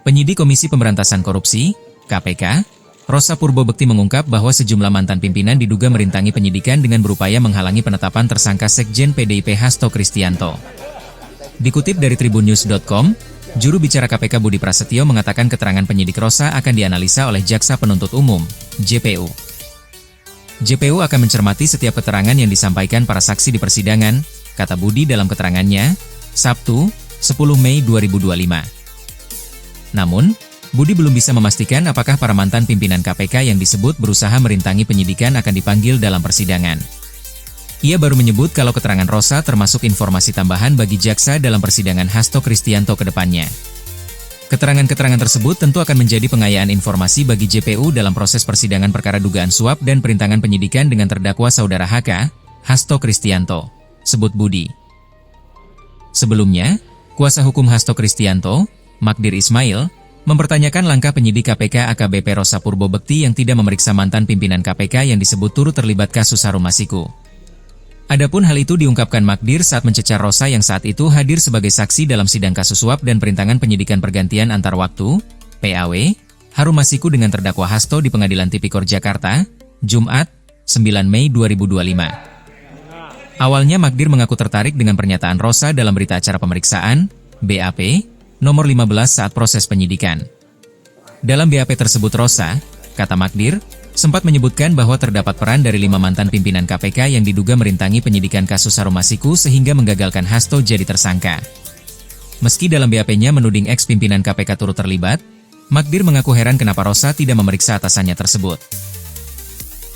Penyidik Komisi Pemberantasan Korupsi, KPK, Rosa Purbobekti mengungkap bahwa sejumlah mantan pimpinan diduga merintangi penyidikan dengan berupaya menghalangi penetapan tersangka Sekjen PDIP Hasto Kristianto. Dikutip dari tribunnews.com, juru bicara KPK Budi Prasetyo mengatakan keterangan penyidik Rosa akan dianalisa oleh Jaksa Penuntut Umum, JPU. JPU akan mencermati setiap keterangan yang disampaikan para saksi di persidangan, kata Budi dalam keterangannya, Sabtu, 10 Mei 2025. Namun, Budi belum bisa memastikan apakah para mantan pimpinan KPK yang disebut berusaha merintangi penyidikan akan dipanggil dalam persidangan. Ia baru menyebut kalau keterangan Rosa termasuk informasi tambahan bagi jaksa dalam persidangan Hasto Kristianto ke depannya. Keterangan-keterangan tersebut tentu akan menjadi pengayaan informasi bagi JPU dalam proses persidangan perkara dugaan suap dan perintangan penyidikan dengan terdakwa saudara HK, Hasto Kristianto, sebut Budi. Sebelumnya, kuasa hukum Hasto Kristianto, Magdir Ismail, mempertanyakan langkah penyidik KPK AKBP Rosa Purbobekti yang tidak memeriksa mantan pimpinan KPK yang disebut turut terlibat kasus Harun Masiku. Adapun hal itu diungkapkan Magdir saat mencecar Rosa yang saat itu hadir sebagai saksi dalam sidang kasus suap dan perintangan penyidikan pergantian antar waktu, PAW, Harun Masiku dengan terdakwa Hasto di Pengadilan Tipikor Jakarta, Jumat, 9 Mei 2025. Awalnya Magdir mengaku tertarik dengan pernyataan Rosa dalam berita acara pemeriksaan, BAP, nomor 15 saat proses penyidikan. Dalam BAP tersebut Rosa, kata Magdir, sempat menyebutkan bahwa terdapat peran dari 5 mantan pimpinan KPK yang diduga merintangi penyidikan kasus Harun Masiku sehingga menggagalkan Hasto jadi tersangka. Meski dalam BAP-nya menuding ex-pimpinan KPK turut terlibat, Magdir mengaku heran kenapa Rosa tidak memeriksa atasannya tersebut.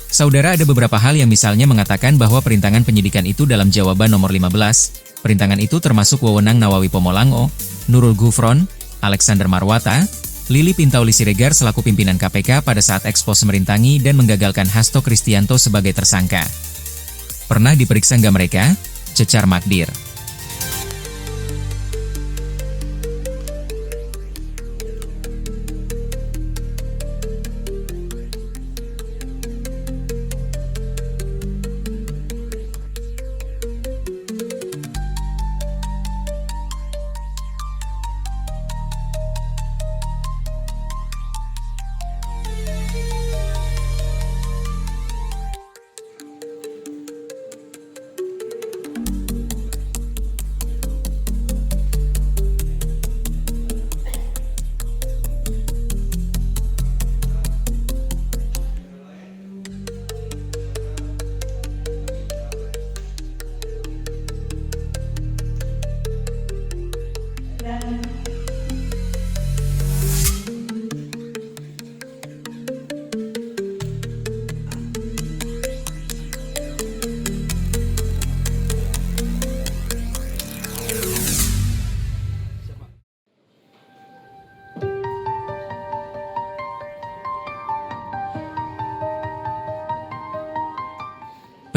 Saudara, ada beberapa hal yang misalnya mengatakan bahwa perintangan penyidikan itu dalam jawaban nomor 15, perintangan itu termasuk wewenang Nawawi Pomolango, Nurul Gufron, Alexander Marwata, Lili Pintauli Siregar selaku pimpinan KPK pada saat ekspos merintangi dan menggagalkan Hasto Kristianto sebagai tersangka. Pernah diperiksa nggak mereka? Cecar Magdir.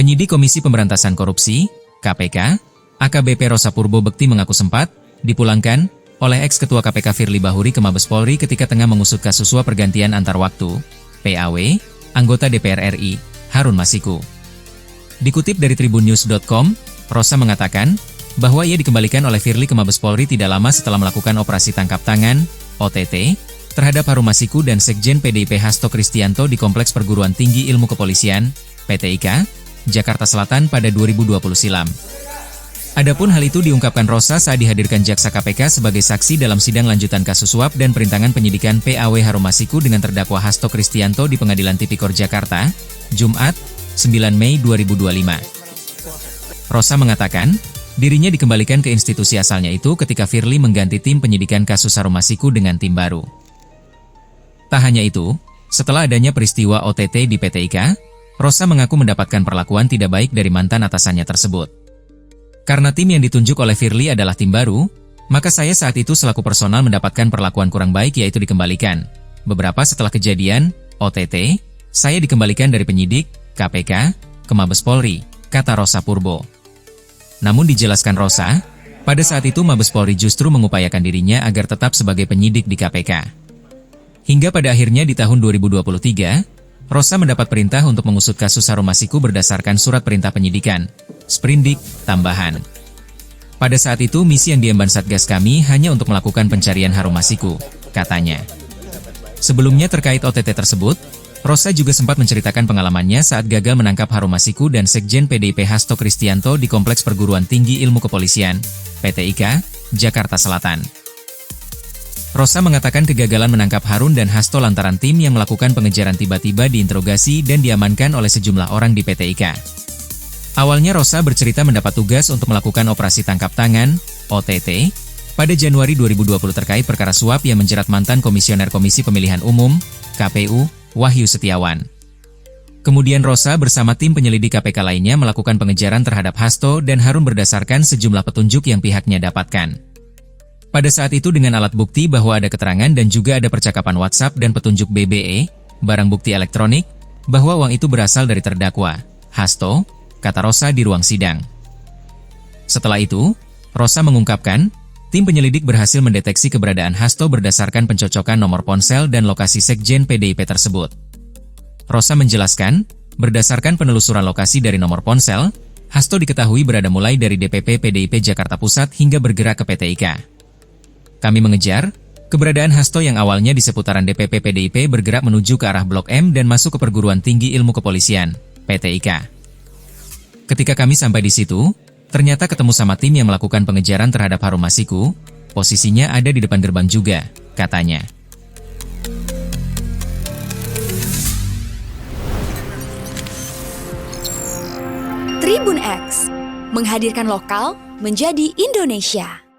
Penyidik Komisi Pemberantasan Korupsi, KPK, AKBP Rosa Purbobekti mengaku sempat dipulangkan oleh ex-ketua KPK Firly Bahuri ke Mabes Polri ketika tengah mengusut kasus suap pergantian antar waktu, PAW, anggota DPR RI, Harun Masiku. Dikutip dari tribunnews.com, Rosa mengatakan bahwa ia dikembalikan oleh Firly ke Mabes Polri tidak lama setelah melakukan operasi tangkap tangan, OTT, terhadap Harun Masiku dan Sekjen PDIP Hasto Kristianto di Kompleks Perguruan Tinggi Ilmu Kepolisian, PTIK, Jakarta Selatan pada 2020 silam. Adapun hal itu diungkapkan Rosa saat dihadirkan jaksa KPK sebagai saksi dalam sidang lanjutan kasus suap dan perintangan penyidikan PAW Harun Masiku dengan terdakwa Hasto Kristianto di Pengadilan Tipikor Jakarta, Jumat, 9 Mei 2025. Rosa mengatakan, dirinya dikembalikan ke institusi asalnya itu ketika Firly mengganti tim penyidikan kasus Harun Masiku dengan tim baru. Tak hanya itu, setelah adanya peristiwa OTT di PTIK, Rosa mengaku mendapatkan perlakuan tidak baik dari mantan atasannya tersebut. Karena tim yang ditunjuk oleh Firly adalah tim baru, maka saya saat itu selaku personal mendapatkan perlakuan kurang baik yaitu dikembalikan. Beberapa setelah kejadian, OTT, saya dikembalikan dari penyidik, KPK, ke Mabes Polri, kata Rosa Purbo. Namun dijelaskan Rosa, pada saat itu Mabes Polri justru mengupayakan dirinya agar tetap sebagai penyidik di KPK. Hingga pada akhirnya di tahun 2023, Rosa mendapat perintah untuk mengusut kasus Harun Masiku berdasarkan surat perintah penyidikan, Sprindik, tambahan. Pada saat itu misi yang diemban Satgas kami hanya untuk melakukan pencarian Harun Masiku. katanya. Sebelumnya terkait OTT tersebut, Rosa juga sempat menceritakan pengalamannya saat gagal menangkap Harun Masiku dan Sekjen PDIP Hasto Kristianto di Kompleks Perguruan Tinggi Ilmu Kepolisian, PTIK, Jakarta Selatan. Rosa mengatakan kegagalan menangkap Harun dan Hasto lantaran tim yang melakukan pengejaran tiba-tiba diinterogasi dan diamankan oleh sejumlah orang di PTIK. Awalnya Rosa bercerita mendapat tugas untuk melakukan operasi tangkap tangan, OTT, pada Januari 2020 terkait perkara suap yang menjerat mantan Komisioner Komisi Pemilihan Umum, KPU, Wahyu Setiawan. Kemudian Rosa bersama tim penyelidik KPK lainnya melakukan pengejaran terhadap Hasto dan Harun berdasarkan sejumlah petunjuk yang pihaknya dapatkan. Pada saat itu dengan alat bukti bahwa ada keterangan dan juga ada percakapan WhatsApp dan petunjuk BBE, barang bukti elektronik, bahwa uang itu berasal dari terdakwa, Hasto, kata Rosa di ruang sidang. Setelah itu, Rosa mengungkapkan, tim penyelidik berhasil mendeteksi keberadaan Hasto berdasarkan pencocokan nomor ponsel dan lokasi Sekjen PDIP tersebut. Rosa menjelaskan, berdasarkan penelusuran lokasi dari nomor ponsel, Hasto diketahui berada mulai dari DPP PDIP Jakarta Pusat hingga bergerak ke PTIK. Kami mengejar, keberadaan Hasto yang awalnya di seputaran DPP PDIP bergerak menuju ke arah Blok M dan masuk ke Perguruan Tinggi Ilmu Kepolisian, PTIK. Ketika kami sampai di situ, ternyata ketemu sama tim yang melakukan pengejaran terhadap Harun Masiku, posisinya ada di depan gerbang juga, katanya. Tribun X, menghadirkan lokal menjadi Indonesia.